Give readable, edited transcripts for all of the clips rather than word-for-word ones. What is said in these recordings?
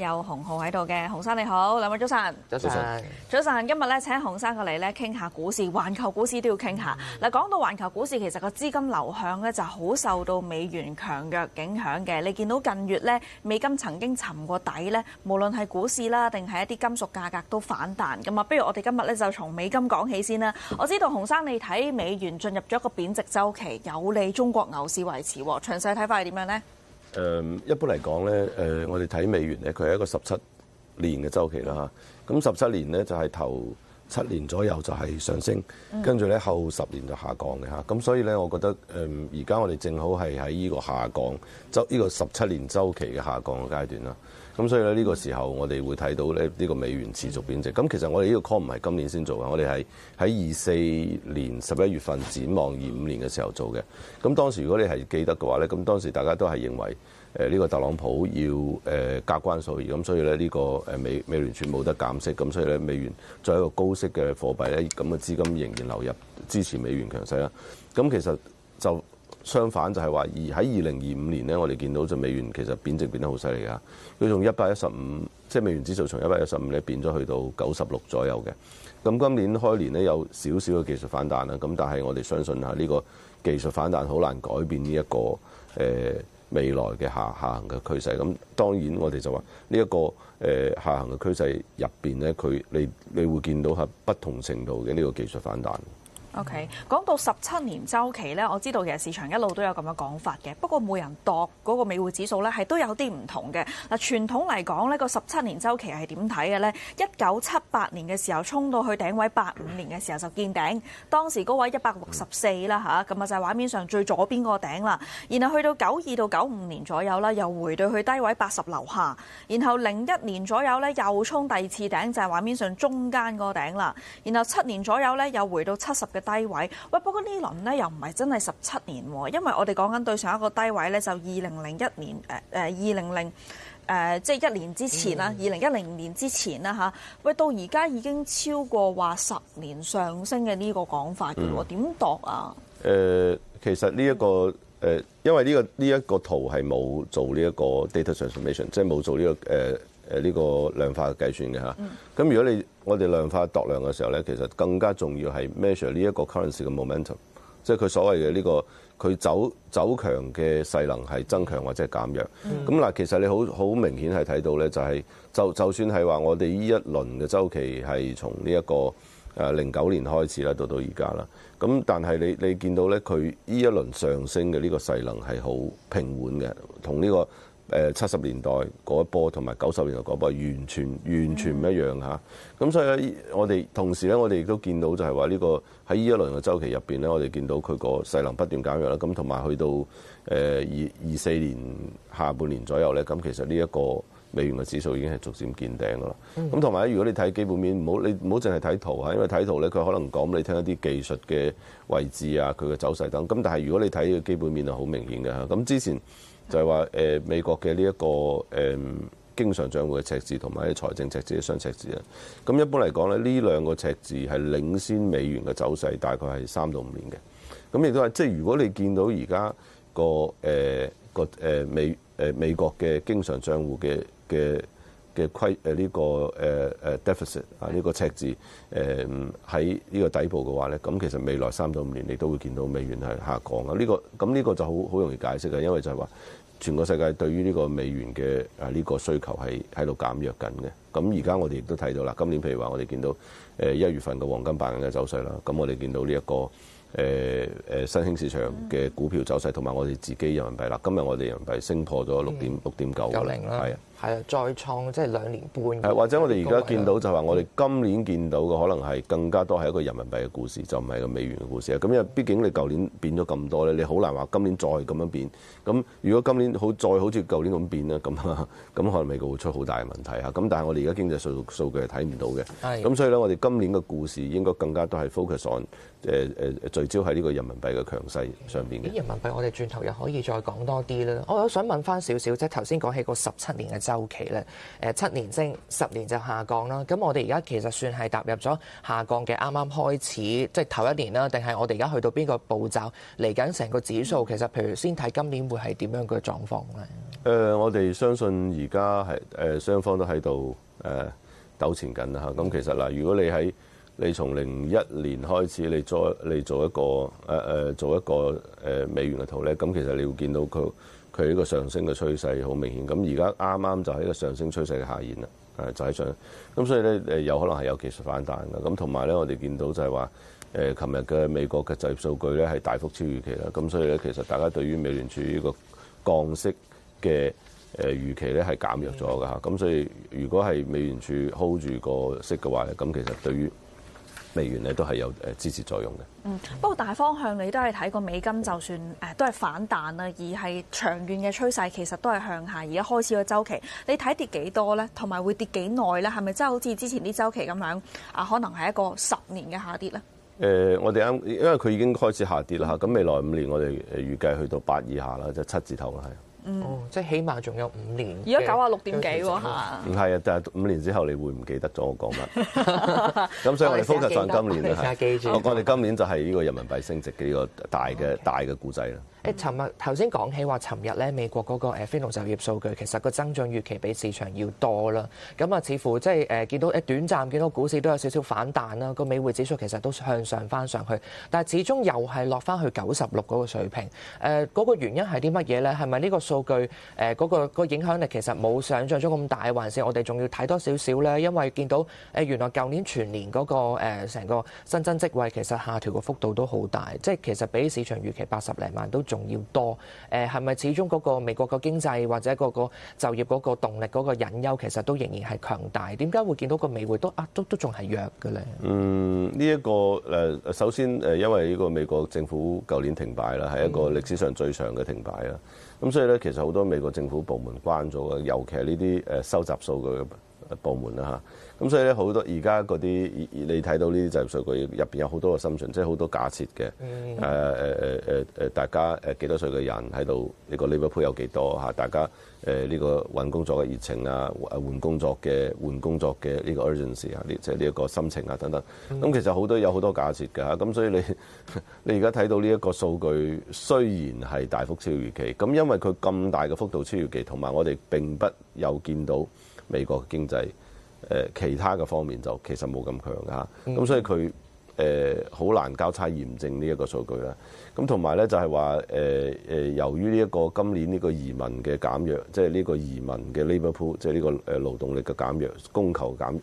有洪灝喺度嘅，洪生你好，兩位早晨。早晨。早晨，今日咧請洪生過嚟咧傾下股市，環球股市都要傾下。嗱，講到環球股市，其實個資金流向咧就好受到美元強弱影響嘅。你見到近月咧美金曾經沉過底咧，無論係股市啦，定係一啲金屬價格都反彈㗎嘛。不如我哋今日咧就從美金講起先啦。我知道洪生你睇美元進入咗一個貶值週期，有利中國牛市維持喎。詳細睇法係點樣呢？一般嚟講咧，我哋睇美元咧，佢係一個17年嘅週期啦嚇。咁17年咧就係頭7年左右就係上升，跟住咧後10年就下降嘅嚇。咁所以咧，我覺得而家我哋正好係喺呢個下降呢個17年週期嘅下降嘅階段啦。咁所以咧呢個時候我哋會睇到咧呢個美元持續貶值。咁其實我哋呢個 call 唔係今年先做嘅，我哋係喺24年11月份展望25年嘅時候做嘅。咁當時如果你係記得嘅話咧，咁當時大家都係認為呢個特朗普要加關稅，咁所以咧呢個美聯儲冇得減息，咁所以咧美元作為一個高息嘅貨幣咧，咁嘅資金仍然流入支持美元強勢啦。咁其實就相反就係話，而喺2025年咧，我哋見到就美元其實貶值變得好犀利㗎。佢從115，即係美元指數從115咧變咗去到96左右嘅。咁今年開年咧有少少嘅技術反彈啦，咁但係我哋相信嚇呢個技術反彈好難改變呢一個未來嘅下行嘅趨勢。咁當然我哋就話呢一個下行嘅趨勢入邊咧，你會見到係不同程度嘅呢個技術反彈。OK， 講到17年週期咧，我知道其實市場一路都有咁樣講法嘅。不過每人度嗰個美匯指數咧係都有啲唔同嘅。嗱，傳統嚟講呢個17年週期係點睇嘅咧？1978年嘅時候衝到去頂位，85年嘅時候就見頂，當時高位164啦嚇，咁啊就係畫面上最左邊個頂啦。然後去到92到95年左右啦，又回到去低位80樓下。然後01年左右咧又衝第二次頂，就係畫面上中間個頂啦。然後7年左右咧又回到70嘅低位。喂，不過呢輪咧又唔係真係17年喎，因為我哋講緊對上一個低位咧就2001年即係1年之前啦，2010年之前啦嚇。喂，到而家已經超過話10年上升嘅呢個講法嘅喎，點度啊？其實呢一個因為呢一個圖係冇做呢一個 data transformation， 即係冇做呢個呢個量化嘅計算嘅嚇。咁如果我哋量化度量嘅時候咧，其實更加重要係 measure 呢一個 currency 嘅 momentum， 即係佢所謂嘅呢個佢走強嘅勢能係增強或者係減弱。咁嗱，其實你好明顯係睇到咧，就係就算係話我哋呢一輪嘅週期係從呢一個09年開始啦，到而家啦。咁但係你見到咧，佢呢一輪上升嘅呢個勢能係好平緩嘅，同呢個70年代嗰一波同埋90年代嗰一波完全唔一樣嚇。咁所以咧，我哋同時咧，我哋亦都見到就係話呢個喺呢一輪嘅週期入邊咧，我哋見到佢個勢能不斷減弱啦。咁同埋去到24年下半年左右咧，咁其實呢一個美元嘅指數已經係逐漸見頂噶啦。咁同埋咧，如果你睇基本面，唔好淨係睇圖嚇，因為睇圖咧佢可能講俾你聽一啲技術嘅位置啊，佢嘅走勢等。咁但係如果你睇嘅基本面係好明顯嘅嚇。咁之前就係話美國嘅呢一個經常帳戶嘅赤字同埋財政赤字嘅雙赤字啊。咁一般嚟講咧，呢兩個赤字係領先美元嘅走勢，大概係3到5年嘅。咁亦都係即係如果你見到而家美國嘅經常帳戶嘅呢個deficit 啊，呢個赤字喺呢個底部嘅話咧，咁其實未來3到5年你都會見到美元係下降啊。呢個就好容易解釋嘅，因為就係話全個世界對於呢個美元嘅呢個需求係喺度減弱緊嘅。咁而家我哋亦都睇到啦，今年譬如話我哋見到1月份嘅黃金白銀嘅走勢啦，咁我哋見到呢一個新興市場嘅股票走勢，同埋我哋自己人民幣啦。今日我哋人民幣升破咗6.90啦，係啊，再創即係2年半。或者我哋而家見到就係話，我哋今年見到嘅可能係更加多係一個人民幣嘅故事，就唔係個美元嘅故事啊。咁因為畢竟你舊年變咗咁多咧，你好難話今年再咁樣變。咁如果今年再好似舊年咁變咧，咁可能美國會出好大嘅問題嚇。咁但係我哋而家經濟數據係睇唔到嘅。咁所以咧，我哋今年嘅故事應該更加多係 focus on 聚焦喺呢個人民幣嘅強勢上邊嘅。人民幣我哋轉頭又可以再講多啲啦。我想問翻少少，即係頭先講起個17年嘅週期咧？7年升，10年就下降啦。咁我哋而家其實算係踏入咗下降嘅啱啱開始，即係頭一年啦，定係我哋而家去到邊個步驟嚟緊成個指數？其實譬如先睇今年會係點樣嘅狀況咧？我哋相信而家係雙方都喺度糾纏緊啦嚇。咁其實嗱，如果你從01年開始，你做一個美元嘅圖咧，咁其實你會見到佢呢個上升嘅趨勢好明顯。咁而家啱啱就喺個上升趨勢嘅下沿啦，就喺上。咁所以咧有可能係有技術反彈嘅。咁同埋咧，我哋見到就係話琴日嘅美國嘅就業數據咧係大幅超預期啦。咁所以咧，其實大家對於美聯儲呢個降息嘅預期咧係減弱咗㗎嚇。咁所以如果係美聯儲 hold 住個息嘅話咧，咁其實對於美元咧都係有支持作用嘅。不過大方向你都係睇個美金，就算都係反彈啦，而係長遠嘅趨勢其實都係向下。而家開始個週期，你睇跌幾多咧？同埋會跌幾耐咧？係咪真係好似之前啲週期咁樣可能係一個10年嘅下跌咧？我哋因為佢已經開始下跌啦嚇。咁未來5年我哋預計去到8以下啦，即係7字頭啦，係。即係起碼仲有5年。而家96點幾喎嚇？唔係啊，但係5年之後你會唔記得咗我講乜？咁所以我哋 focus 上今年啦，我哋今年就係呢個人民幣升值嘅呢個大嘅故仔啦。尋日頭先講起話，尋日咧美國嗰個非農就業數據其實個增長預期比市場要多啦。咁啊，似乎即係見到短暫見到股市都有少少反彈啦。個美匯指數其實都向上翻上去，但係始終又係落翻去96嗰個水平。嗰個原因係啲乜嘢咧？係咪呢個數據嗰個影響力其實冇想像中咁大，還是我哋仲要睇多少少咧？因為見到原來舊年全年嗰個成個新增職位其實下調個幅度都好大，即係其實比市場預期80零萬都仲要多。係咪始終嗰個美國個經濟或者嗰個就業嗰個動力嗰個隱憂其實都仍然係強大？點解會見到個美匯都仲係弱嘅咧？呢一個首先因為呢個美國政府舊年停擺啦，係一個歷史上最長嘅停擺啦。咁所以咧，其實好多美國政府部門關咗嘅，尤其係呢啲收集數據嘅部門啦嚇。咁所以咧，好多而家嗰啲你睇到呢啲就業數據入邊有好多個assumption，即係好多假設嘅。大家幾多歲嘅人喺度？呢個 labour pool 有幾多嚇？大家呢個揾工作嘅熱情啊，換工作嘅呢個 urgency 啊，即係呢一個心情啊等等。咁其實有好多假設㗎嚇。咁所以你而家睇到呢一個數據，雖然係大幅超預期，咁因為佢咁大嘅幅度超預期，同埋我哋並不有見到美國嘅經濟。其他嘅方面就其實冇咁強㗎嚇，咁所以佢好難交叉驗證呢一個數據啦。咁同埋咧就係話由於呢一個今年呢個移民嘅減弱，即係呢個移民嘅 labour pool，即係呢個勞動力嘅減弱，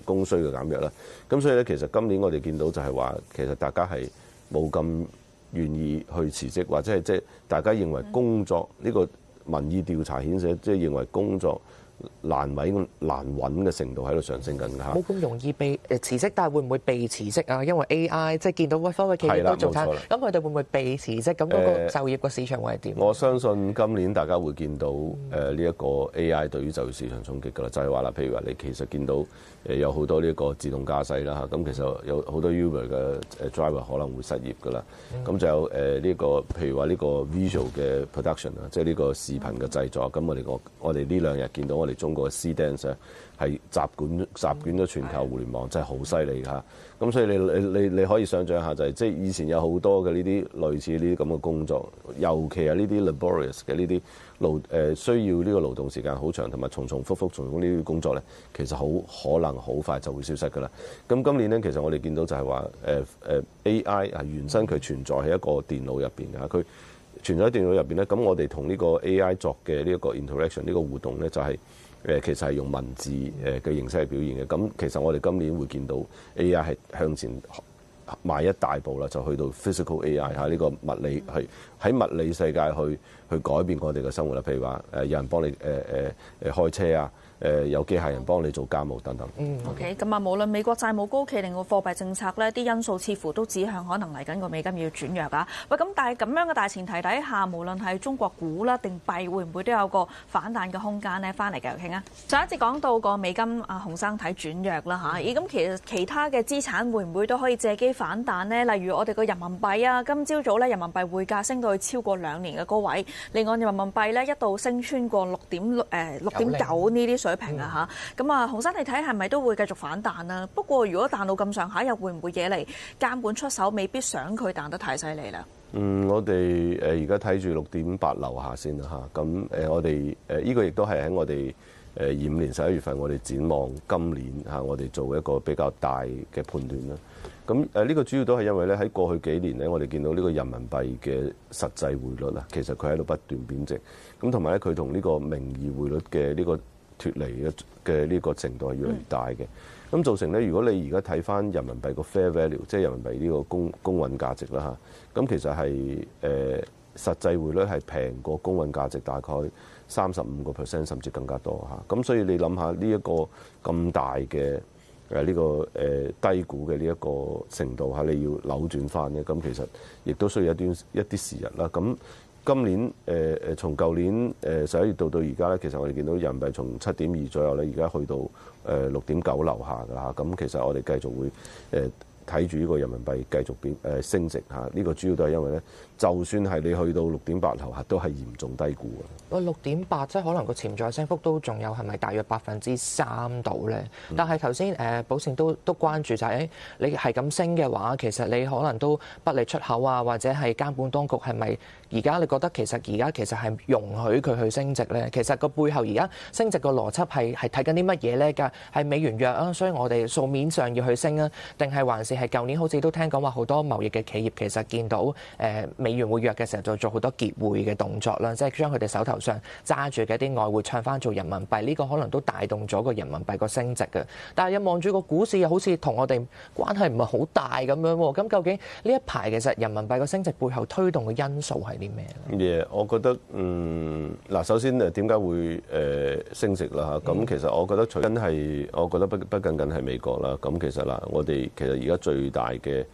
供需嘅減弱啦。咁所以咧其實今年我哋見到就係話，其實大家係冇咁願意去辭職，或者係即係大家認為工作呢個民意調查顯示，即係認為工作難揾嘅程度喺度上升緊㗎。冇咁容易被辭職，但係會唔會被辭職啊？因為 AI 即係見到科技企業都做緊，咁佢哋會唔會被辭職？咁嗰個就業個市場會係點？我相信今年大家會見到呢一個 AI 對於就業市場衝擊㗎啦。就係話啦，譬如話你其實見到有好多呢一個自動駕駛啦嚇，咁其實有好多 Uber 嘅 driver 可能會失業㗎啦。咁就有呢個譬如話呢個 visual 嘅 production 啊，即係呢個視頻嘅製作。咁我哋呢2日見到我哋中國嘅 C-Dance 咧係席捲咗全球互聯網，真係好犀利嚇。咁所以你可以想象下就係即係以前有好多嘅呢啲類似呢啲咁嘅工作，尤其係呢啲 laborious 嘅呢啲需要呢個勞動時間好長，同埋重複呢啲工作咧，其實好可能好快就會消失㗎啦。咁今年咧，其實我哋見到就係話AI 係原生佢存在喺一個電腦入邊㗎，佢存在喺電腦入邊咧。咁我哋同呢個 AI 作嘅呢一個 interaction 呢個互動咧，就係其實係用文字嘅形式嚟表現嘅。咁其實我哋今年會見到 AI 係向前邁一大步啦，就去到 physical AI 嚇，呢個物理係喺物理世界去改變我哋嘅生活啦。譬如話有人幫你開車啊。有機械人幫你做家務等等。OK， 咁啊，無論美國債務高企定個貨幣政策呢啲因素似乎都指向可能嚟緊個美金要轉弱啊。喂，咁但係咁樣嘅大前提底下，無論係中國股啦定幣，會唔會都有個反彈嘅空間呢？翻嚟繼續傾啊！上一節講到個美金洪生睇轉弱啦嚇，咁其實其他嘅資產會唔會都可以借機反彈呢？例如我哋個人民幣啊，今朝早咧人民幣匯價升到去超過2年嘅高位，另外人民幣咧一度升穿過6.9呢啲水水平啊嚇。咁啊，洪生你睇係咪都會繼續反彈啊？不過如果彈到咁上下，又會唔會惹嚟監管出手，未必想佢彈得太犀利啦？我哋而家睇住6.8樓下先啦嚇。咁我哋呢個亦都係喺我哋25年11月份，我哋展望今年嚇，我哋做一個比較大嘅判斷啦。咁呢個主要都係因為咧，喺過去幾年咧，我哋見到呢個人民幣嘅實際匯率啊，其實佢喺度不斷貶值。咁同埋咧，佢同呢個名義匯率嘅呢個脫離嘅呢個程度係越嚟越大嘅。咁造成咧，如果你而家睇翻人民幣個 fair value，即係人民幣呢個公允價值啦嚇，咁其實係實際匯率係平過公允價值大概35%甚至更加多嚇。咁所以你諗下呢一個咁大嘅呢個低估嘅呢一個程度嚇，你要扭轉翻嘅，咁其實亦都需要一啲時日啦。咁今年從舊年11月到而家咧，其實我哋見到人民幣從7.2左右咧，而家去到6.9樓下㗎嚇。咁其實我哋繼續會睇住呢個人民幣繼續升值嚇。呢個主要都係因為咧，就算係你去到6.8樓下，都係嚴重低估嘅。6.8即係可能個潛在升幅都仲有係咪大約3%度咧？但係頭先寶善都關注就係你係咁升嘅話，其實你可能都不利出口啊，或者係監管當局係咪而家你覺得其實係容許佢去升值咧？其實個背後而家升值個邏輯係睇緊啲乜嘢咧？㗎係美元弱啊，所以我哋數面上要去升啊，定係還是係舊年好似都聽講話好多貿易嘅企業其實見到美元會弱嘅時候，就做好多結匯嘅動作啦，即係將佢哋手頭上揸住嘅一啲外匯唱翻做人民幣，呢個可能都帶動咗個人民幣個升值嘅。但係又望住個股市又好似同我哋關係唔係好大咁樣喎。咁究竟呢一排其實人民幣個升值背後推動嘅因素係啲咩咧？我覺得嗱，首先點解會升值啦嚇？咁其實我覺得我覺得不僅僅係美國啦。咁其實我哋其實而家最大嘅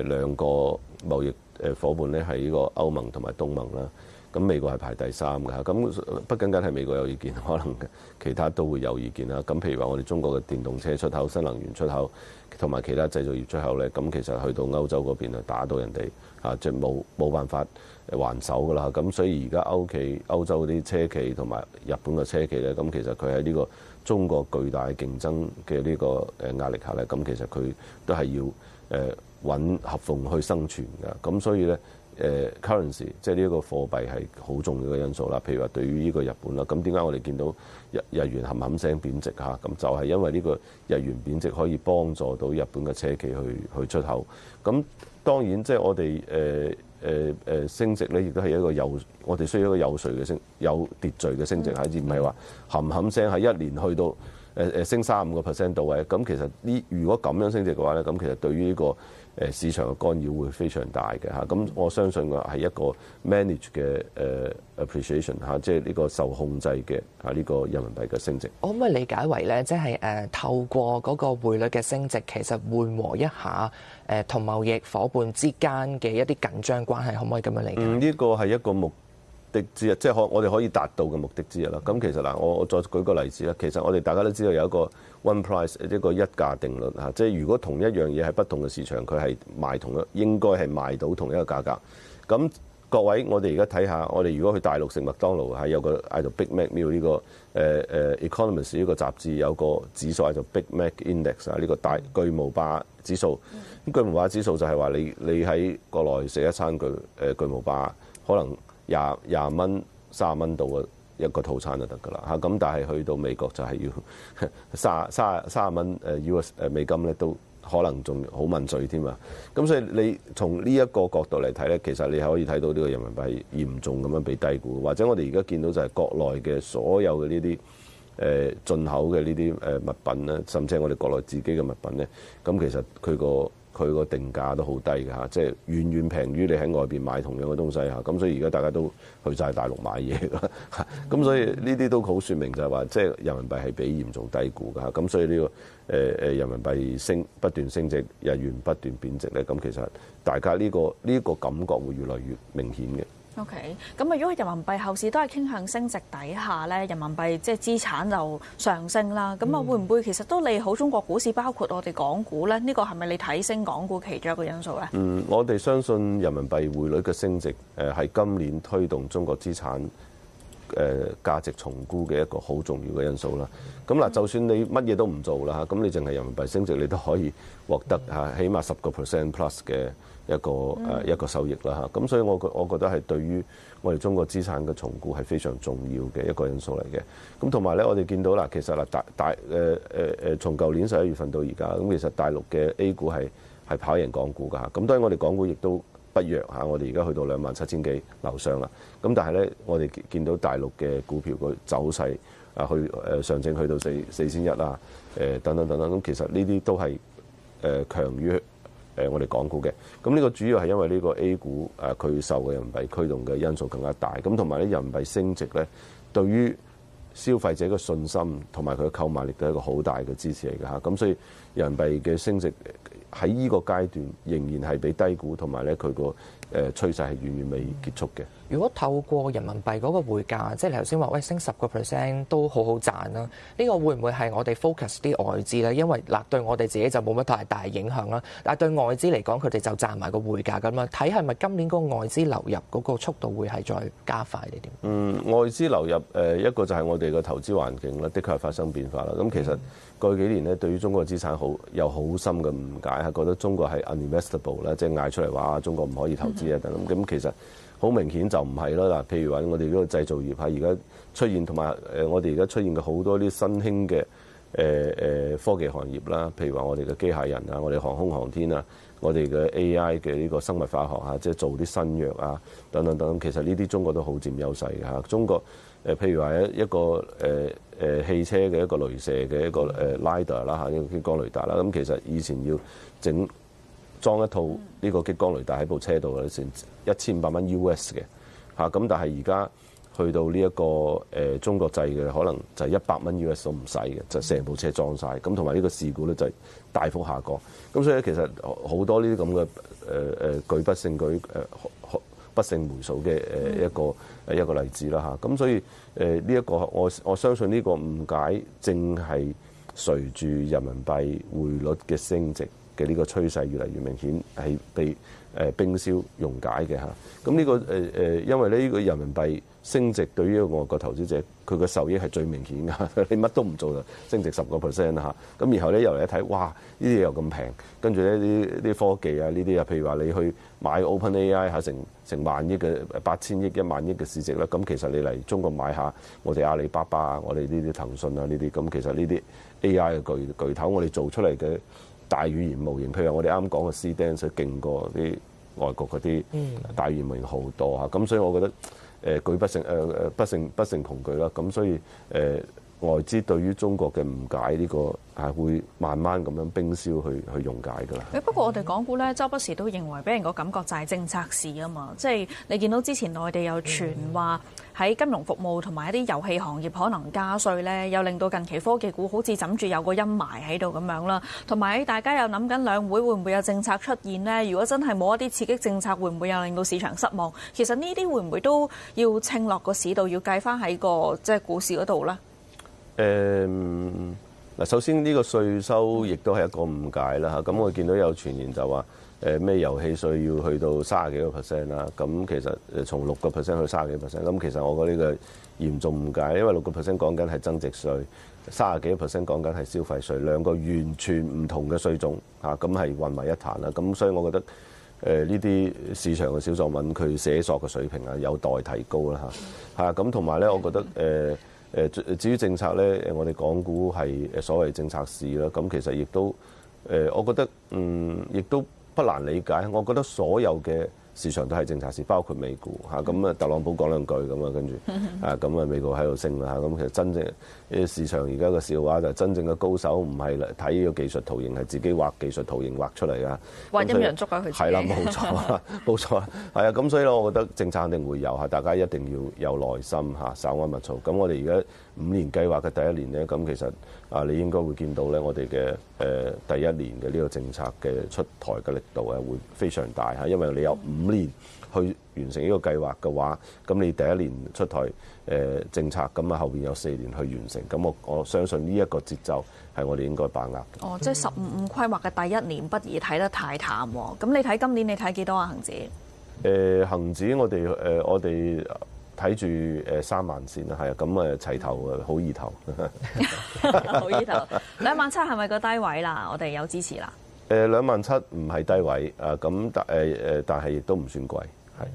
兩個貿易夥伴咧係呢個歐盟同埋東盟啦。咁美國係排第3嘅嚇。咁不僅僅係美國有意見，可能其他都會有意見啦。咁譬如話我哋中國嘅電動車出口、新能源出口同埋其他製造業出口咧，咁其實去到歐洲嗰邊啊，打到人哋嚇，即係冇辦法還手㗎啦。咁所以而家歐洲嗰啲車企同埋日本嘅車企咧，咁其實佢喺呢個中國巨大競爭嘅呢個壓力下咧，咁其實佢都係要揾合縫去生存㗎。咁所以咧currency 即係呢一個貨幣係好重要嘅因素啦。譬如話對於呢個日本啦，咁點解我哋見到日元冚冚聲貶值嚇？咁就係因為呢個日元貶值可以幫助到日本嘅車企去出口。咁當然即係我哋升值咧，亦都係一個我哋需要一個有秩序嘅升值，而唔係話冚冚聲係一年去到升35%到位。咁其實如果咁樣升值嘅話咧，咁其實對於呢個市場嘅干擾會非常大嘅嚇。咁我相信嘅係一個 manage 嘅appreciation 嚇，即係呢個受控制嘅呢個人民幣嘅升值。我可唔可以理解為咧，即係透過嗰個匯率嘅升值，其實緩和一下同貿易夥伴之間嘅一啲緊張關係，可唔可以咁樣理解？呢個係一個目的之一，即係我哋可以達到嘅目的之一啦。咁其實我再舉個例子啦。其實我哋大家都知道有一個 one price 一個一價定律嚇，即係如果同一樣嘢喺不同嘅市場，佢係賣應該係賣到同一個價格。咁各位，我哋而家睇下，我哋如果去大陸食麥當勞係有個嗌做 Big Mac Meal 呢個Economist 呢個雜誌有個指數嗌做 Big Mac Index 啊，呢個大巨無霸指數。咁巨無霸指數就係話你喺國內食一餐巨無霸可能20蚊、30蚊到嘅一個套餐就得㗎啦嚇。咁但係去到美國就係要30蚊US 美金咧，都可能仲好問罪添啊。咁所以你從呢一個角度嚟睇咧，其實你係可以睇到呢個人民幣嚴重咁樣被低估，或者我哋而家見到就係國內嘅所有嘅呢啲進口嘅呢啲物品咧，甚至係我哋國內自己嘅物品咧，咁其實佢個定價都好低嘅嚇，即係遠遠平於你喺外邊買同樣嘅東西嚇。咁所以而家大家都去晒大陸買嘢㗎，咁所以呢啲都好説明就係話，即係人民幣係被嚴重低估㗎嚇。咁所以呢個人民幣不斷升值，日元不斷貶值咧，咁其實大家呢個感覺會越來越明顯嘅。OK，咁啊，如果人民幣後市都係傾向升值底下咧，人民幣即係資產就上升啦。咁啊，會唔會其實都利好中國股市，包括我哋港股咧？呢個係咪你睇升港股其中一個因素咧？我哋相信人民幣匯率嘅升值係今年推動中國資產價值重估嘅一個好重要嘅因素啦。咁嗱，就算你乜嘢都唔做啦嚇，咁你淨係人民幣升值，你都可以獲得嚇起碼10% plus 嘅一個收益啦嚇。咁所以我覺得係對於我哋中國資產嘅重估係非常重要嘅一個因素嚟嘅。咁同埋咧，我哋見到啦，其實嗱從舊年11月份到而家，咁其實大陸嘅 A 股係跑贏港股㗎嚇。咁當然我哋港股亦都不弱嚇，我哋而家去到27,000幾樓上啦。咁但係咧，我哋見到大陸嘅股票個走勢啊，上證去到4,100啊，等等等等。咁其實呢啲都係強於我哋港股嘅。咁呢個主要係因為呢個 A 股佢受嘅人民幣驅動嘅因素更加大。咁同埋咧，人民幣升值咧，對於消費者嘅信心同埋佢嘅購買力都係一個好大嘅支持嚟㗎嚇。咁所以人民幣嘅升值喺呢個階段仍然係被低估，同埋咧佢個趨勢係遠遠未結束嘅。如果透過人民幣嗰個匯價，即係你頭先話喂升10%都好好賺啦，呢個會唔會係我哋 focus 啲外資咧？因為嗱對我哋自己就冇乜太大影響啦，但係對外資嚟講，佢哋就賺埋個匯價咁啊。睇係咪今年嗰個外資流入嗰個速度會係再加快啲點？外資流入一個就係我哋嘅投資環境啦，的確係發生變化啦。咁其實過去幾年咧，對於中國嘅資產有好深嘅誤解，係覺得中國係 uninvestable 啦，即係嗌出嚟話中國唔可以投資啊等等。咁其實好明顯就唔係啦。嗱，譬如話我哋呢個製造業係而家出現，同埋我哋而家出現嘅好多啲新興嘅科技行業啦，譬如話我哋嘅機械人啊，我哋航空航天啊，我哋嘅 AI 嘅呢個生物化學啊，即係做啲新藥啊等等等等，其實呢啲中國都好佔優勢嘅嚇。中國譬如話一個汽車嘅一個雷射嘅一個LiDAR 啦嚇，呢個激光雷達啦，咁其實以前要裝一套呢個激光雷達喺部車度咧，成1500蚊 US 嘅嚇，咁但係而家去到呢一個中國製嘅，可能就係100蚊 US 都唔使嘅，就成部車裝晒。咁同埋呢個事故咧就係大幅下降。咁所以其實好多呢啲咁嘅舉不勝舉不勝枚數嘅一個例子啦嚇。咁所以呢一個我相信呢個誤解正係隨住人民幣匯率嘅升值嘅呢個趨勢越嚟越明顯，係被冰消溶解嘅嚇。咁呢個因為呢個人民幣升值對於外國投資者佢嘅受益係最明顯㗎。你乜都唔做就升值10%啦嚇。咁然後咧又嚟一睇，哇！呢啲又咁平，跟住咧啲科技啊呢啲啊，譬如話你去買 OpenAI 嚇成萬億嘅8000億1萬億嘅市值啦。咁其實你嚟中國買下我哋阿里巴巴啊，我哋呢啲騰訊啊呢啲，咁其實呢啲 AI 嘅巨頭，我哋做出嚟嘅大語言模型，譬如我哋啱講嘅 CDance 勁過啲外國嗰啲大語言模型好多嚇。咁所以我覺得舉不勝窮舉啦。咁所以外資對於中國嘅誤解呢個係會慢慢咁樣冰消去溶解㗎啦。不過我哋港股咧，周不時都認為俾人個感覺就係政策市啊嘛，即係你見到之前內地有傳話喺金融服務同埋一啲遊戲行業可能加稅咧，又令到近期科技股好似枕住有個陰霾喺度咁樣啦。同埋大家又諗緊兩會會唔會有政策出現呢？如果真係冇一啲刺激政策，會唔會又令到市場失望？其實呢啲會唔會都要稱落個市度，要計翻喺個即係股市嗰度咧？嗱，首先呢個稅收亦都係一個誤解啦嚇。咁我見到有傳言就話咩遊戲稅要去到30幾個%啦。咁其實從6%去30幾%。咁其實我覺得呢個嚴重誤解，因為6%講緊係增值稅，30幾個%講緊係消費稅，兩個完全唔同嘅稅種嚇，咁係混為一談啦。咁所以我覺得呢啲市場嘅小作文佢寫作嘅水平啊有待提高啦嚇。咁同埋咧，我覺得至於政策咧，我哋港股係所謂政策市啦。咁其實亦都我覺得亦都不難理解。我覺得所有嘅市場都係政策市，包括美股嚇。咁啊，特朗普講兩句咁啊，跟住咁啊，美國喺度升啦嚇。咁其實真正市場而家嘅笑話就係真正嘅高手唔係睇呢個技術圖形，係自己畫技術圖形畫出嚟啊！畫陰陽燭啊，佢係啦，冇錯，冇錯，係啊。咁所以咧，我覺得政策肯定會有嚇，大家一定要有耐心嚇，稍安勿躁。咁我哋而家5年計劃嘅第一年咧，咁其實你應該會見到咧，我哋嘅第一年嘅呢個政策嘅出台嘅力度會非常大嚇，因為你有5年去完成呢個計劃嘅話，咁你第一年出台政策，咁啊後邊有4年去完成，咁我相信呢一個節奏係我哋應該把握嘅。哦，即係15規劃嘅第一年不宜睇得太淡喎。咁你睇今年你睇幾多啊？恆指？恆指我哋睇睇住3萬先啦，係啊，咁齊頭好意頭，好意頭。27000係咪個低位啦？我哋有支持啦。27000唔係低位啊，咁但係亦都唔算貴，係。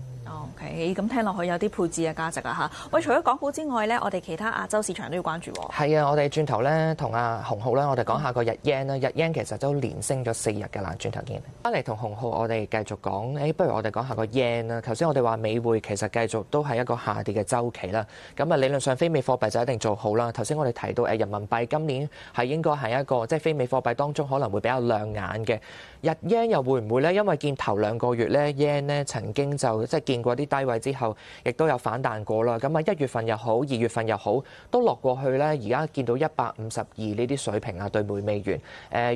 OK， 咁聽落去有啲配置嘅價值啊嚇。喂，除咗港股之外咧，我哋其他亞洲市場都要關注喎。係啊，我哋轉頭咧同阿洪浩咧，我哋講下個日 yen 啦。日 yen 其實都連升咗4日㗎啦。轉頭見翻嚟同洪浩，我哋繼續講。不如我哋講下個 yen 啦。頭先我哋話美匯其實繼續都係一個下跌嘅週期啦。咁啊，理論上非美貨幣就一定做好啦。頭先我哋提到人民幣今年係應該係一個即係非美貨幣當中可能會比較亮眼嘅。日 yen 又會唔會咧？因為見頭2個月咧 yen 咧曾經就即係見過啲低位之後，亦都有反彈過啦。咁啊1月份又好2月份又好，都落過去咧。而家見到152呢啲水平啊，對每美元。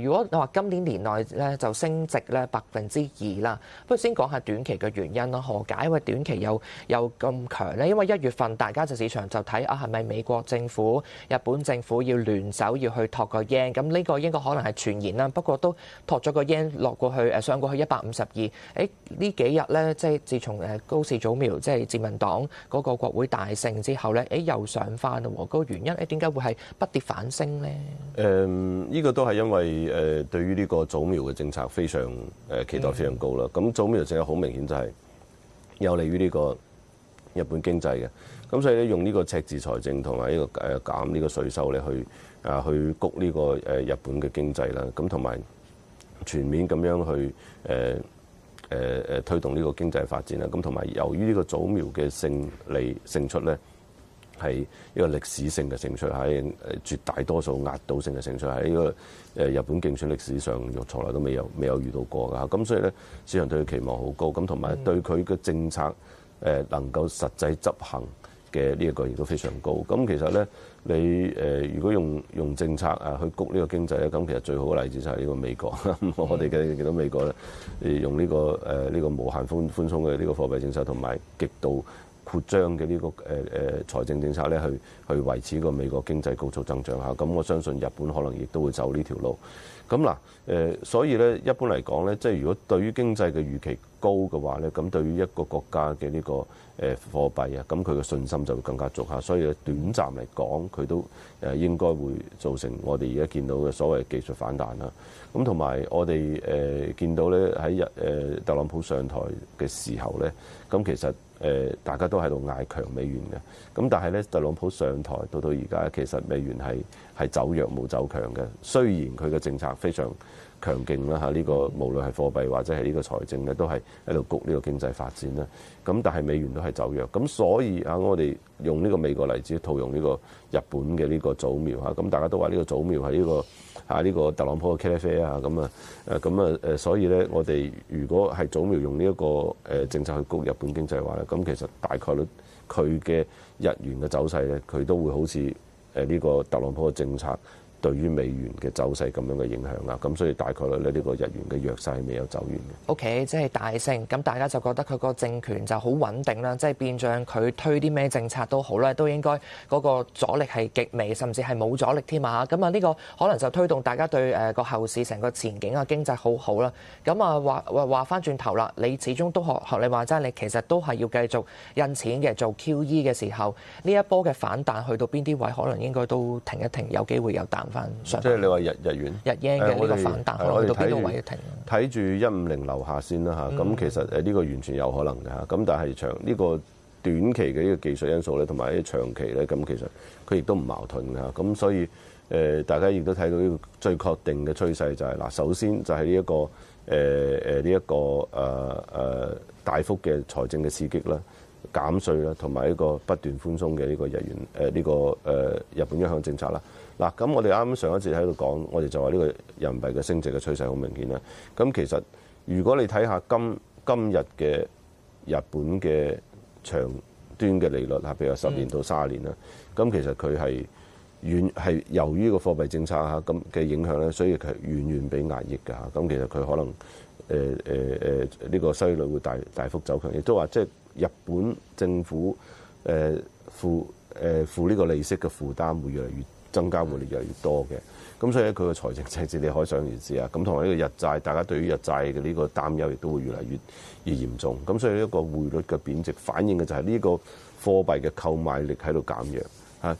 如果你話今年年內咧就升值咧2%啦。不如先講下短期嘅原因啦。何解為短期有咁強咧？因為1月份大家就市場就睇係咪美國政府、日本政府要聯手要去托個 yen。咁呢個應該可能係傳言啦。不過都托咗個 yen 落過去上過去152。呢幾日咧，即係自從高市早苗即係自民黨嗰個國會大勝之後咧，又上翻咯喎。嗰個原因點解會係不跌反升咧？呢個都係因為對於呢個早苗嘅政策非常期待非常高啦。咁早苗政策好明顯就係有利於呢個日本經濟嘅。咁所以咧用呢個赤字財政同埋呢個減呢個稅收咧去谷呢個日本嘅經濟啦。咁同埋全面咁樣去推動呢個經濟發展啦，咁同埋由於呢個早苗嘅勝出咧，係一個歷史性嘅勝出，喺絕大多數壓倒性嘅勝出，喺呢個日本競選歷史上從來都未有遇到過㗎。咁所以咧，市場對佢期望好高，咁同埋對佢嘅政策能夠實際執行嘅呢一個亦都非常高。咁其實咧，你如果用政策去谷呢個經濟咧，咁其實最好嘅例子就係呢個美國。我哋見到美國咧，用呢個無限寬鬆嘅呢個貨幣政策，同埋極度擴張嘅呢個財政政策咧，去維持個美國經濟高速增長嚇。咁我相信日本可能亦都會走呢條路。咁嗱所以咧一般嚟講咧，即係如果對於經濟嘅預期高嘅話咧，咁對於一個國家嘅呢個貨幣啊，咁佢嘅信心就會更加足嚇。所以短暫嚟講，佢都應該會造成我哋而家見到嘅所謂技術反彈啦。咁同埋我哋見到咧喺特朗普上台嘅時候咧，咁其實大家都喺度嗌強美元嘅。咁但係咧特朗普上台到而家，其實美元係走弱冇走強嘅。雖然佢嘅政策非常強勁啦嚇，呢個無論係貨幣或者係呢個財政咧，都係喺度谷呢個經濟發展啦。咁但係美元都係走弱，咁所以我哋用呢個美國例子套用呢個日本嘅呢個早苗嚇，咁大家都話呢個早苗係呢個特朗普嘅 KFA 啊，咁所以咧我哋如果係早苗用呢一個政策去谷日本經濟嘅話咧，咁其實大概率佢嘅日元嘅走勢咧，佢都會好似呢個特朗普嘅政策對於美元嘅走勢咁樣嘅影響啦，咁所以大概率咧呢個日元嘅弱勢係未有走完嘅。OK， 即係大勝，咁大家就覺得佢個政權就好穩定啦，即係變相佢推啲咩政策都好咧，都應該嗰個阻力係極微，甚至係冇阻力添啊！咁啊呢個可能就推動大家對個後市成個前景啊經濟好好啦。咁啊話翻轉頭啦，你始終都學你話齋，你其實都係要繼續印錢嘅，做 QE 嘅時候，呢一波嘅反彈去到邊啲位，可能應該都停一停，有機會有彈翻。即係你話日元日 yen 嘅呢個反彈，可能去到邊個位停？睇住150樓下先啦嚇。咁其實呢個完全有可能嘅嚇。咁但係呢個短期嘅呢個技術因素咧，同埋呢長期咧，咁其實佢亦都唔矛盾嘅嚇。咁所以大家亦都睇到呢個最確定嘅趨勢就係嗱，首先就係呢一個大幅嘅財政嘅刺激啦、減稅啦，同埋一個不斷寬鬆嘅呢個日本央行政策啦。嗱，咁我哋啱啱上一節喺度講，我哋就話呢個人民幣嘅升值嘅趨勢好明顯啦。咁其實如果你睇下今日嘅日本嘅長端嘅利率嚇，譬如話10年到30年啦，咁其實佢係由於個貨幣政策嚇咁嘅影響咧，所以佢遠遠俾壓抑㗎嚇。咁其實佢可能呢個收益率會大幅走強，亦都話即係日本政府付呢個利息嘅負擔會越嚟越增加，會越嚟越多嘅。咁所以咧佢嘅財政赤字你可想而知啊。咁同埋呢個日債，大家對於日債嘅呢個擔憂亦都會越嚟越嚴重。咁所以呢個匯率嘅貶值反映嘅就係呢個貨幣嘅購買力喺度減弱嚇。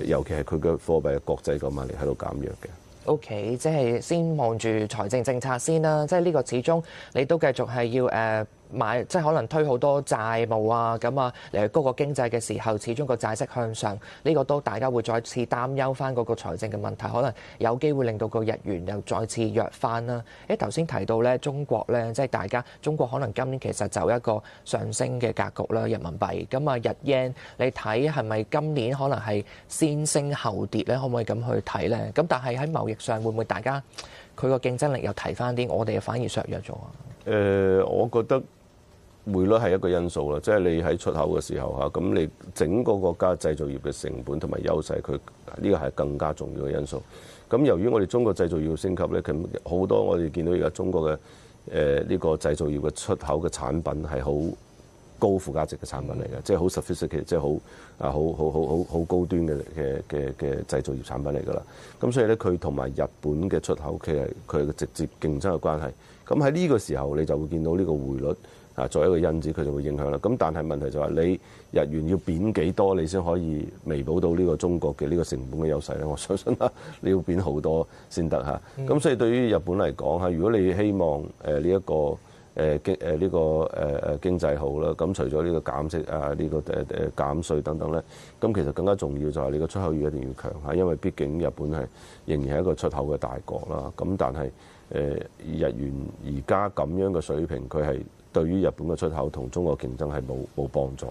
尤其係佢嘅貨幣嘅國際購買力喺度減弱嘅。OK， 即係先望住財政政策先啦。即係呢個始終你都繼續係要買，即係可能推好多債務啊，咁啊嗰個經濟嘅時候，始終個債息向上，呢個都大家會再次擔憂翻嗰個財政嘅問題，可能有機會令到個日元又再次弱翻啦。頭先提到咧中國咧，即係中國可能今年其實走一個上升嘅格局啦，人民幣咁啊日 yen，你睇係咪今年可能係先升後跌咧？可唔可以咁去睇咧？咁但係喺貿易上會唔會大家佢個競爭力又提翻啲，我哋反而削弱咗啊？我覺得匯率係一個因素啦，即係你喺出口嘅時候嚇，咁你整個國家製造業嘅成本同埋優勢，佢呢個係更加重要嘅因素。咁由於我哋中國製造業要升級咧，其實好多我哋見到而家中國嘅呢個製造業嘅出口嘅產品係好高附加值嘅產品嚟嘅，即係好 sophisticated，即係好高端嘅製造業產品嚟㗎啦。咁所以咧，佢同埋日本嘅出口其實佢嘅直接競爭嘅關係。咁喺呢個時候，你就會見到呢個匯率作為一個因子，佢就會影響啦。咁但係問題就係你日元要貶幾多，你先可以彌補到呢個中國嘅呢個成本嘅優勢咧？我相信啦，你要貶好多先得嚇。咁所以對於日本嚟講嚇，如果你希望呢一個經濟好啦，咁除咗呢個減息啊，呢個減稅等等咧，咁其實更加重要就係你個出口業一定要強嚇，因為畢竟日本係仍然係一個出口嘅大國啦。咁但係日元而家咁樣嘅水平，佢係對於日本嘅出口同中國競爭係冇幫助。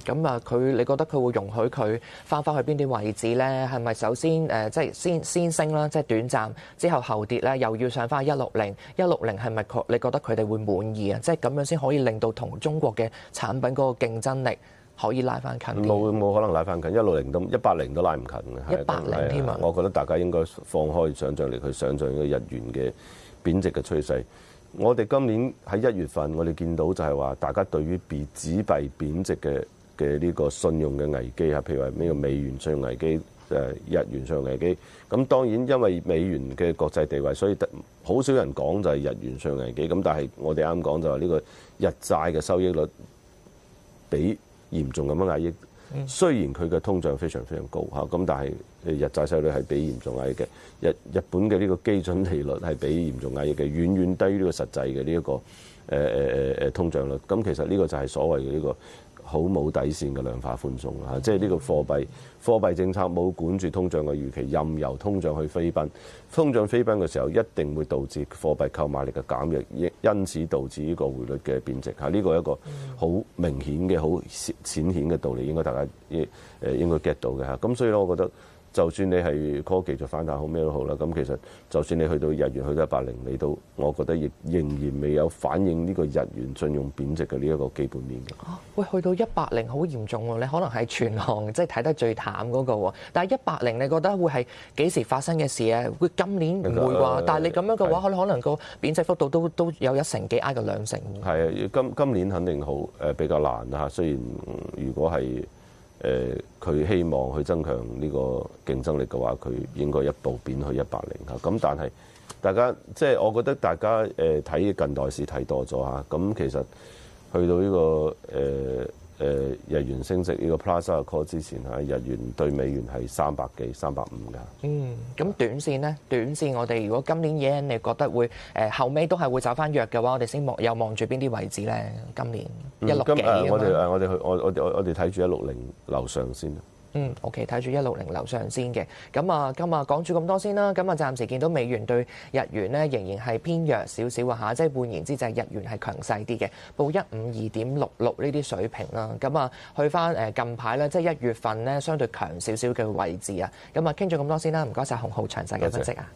咁啊，你覺得佢會容許佢翻返去邊啲位置咧？係咪首先即係先升啦，即係短暫之後後跌咧，又要上翻160係咪你覺得佢哋會滿意啊？即係咁樣先可以令到同中國嘅產品嗰個競爭力可以拉翻近啲？冇可能拉翻近，160都180都拉唔近嘅。180添啊！我覺得大家應該放開想像力去想像呢個日元嘅貶值嘅趨勢。我哋今年喺1月份，我哋見到就係話，大家對於紙幣貶值嘅呢個信用嘅危機啊，譬如話呢個美元信用危機、日元信用危機。咁當然因為美元嘅國際地位，所以好少人講就係日元信用危機。咁但係我哋啱講就係呢個日債嘅收益率比嚴重咁樣壓抑。雖然佢嘅通脹非常非常高嚇，咁但係日債收益率係比嚴重壓抑嘅。日本嘅呢個基準利率係比嚴重壓抑嘅，遠遠低於呢個實際嘅呢一個通脹率。咁其實呢個就係所謂嘅呢個好冇底線嘅量化寬鬆啦，即係呢個貨幣政策冇管住通脹嘅預期，任由通脹去飛奔。通脹飛奔嘅時候，一定會導致貨幣購買力嘅減弱，因此導致呢個匯率嘅貶值嚇。呢個係一個好明顯嘅、好淺顯嘅道理，應該大家應該 get 到嘅嚇。咁所以咧，我覺得就算你係科技就反彈好咩都好啦，咁其實就算你去到日元去到180，你都我覺得亦仍然未有反映呢個日元信用貶值嘅呢一個基本面嘅。喂，去到180好嚴重喎！你可能係全行即係睇得最淡嗰個喎。但係180，你覺得會係幾時發生嘅事啊？會今年唔會啩？但係你咁樣嘅話，可能個貶值幅度都有1成幾，挨個2成。係啊，今年肯定好比較難啦。雖然如果係佢希望去增強呢個競爭力嘅話，佢應該一步貶去180嚇。咁但係大家即係我覺得大家睇近代史睇多咗嚇。咁其實去到呢個日元升值呢個 Plaza Accord 之前嚇，日元對美元係300幾350㗎。咁短線呢？短線我哋如果今年 yen 你覺得會後尾都係會走翻弱嘅話，我哋先又望住邊啲位置咧？今年160幾我哋睇住160樓上先。OK， 睇住160樓上先嘅。咁啊，今日講住咁多先啦。咁啊，暫時見到美元對日元咧仍然係偏弱少少啊嚇，即係換言之就係日元係強勢啲嘅，報152.66呢啲水平啦。咁啊，去翻近排咧，即係1月份咧相對強少少嘅位置啊。咁啊，傾咗咁多先啦，唔該晒洪灝詳細嘅分析啊。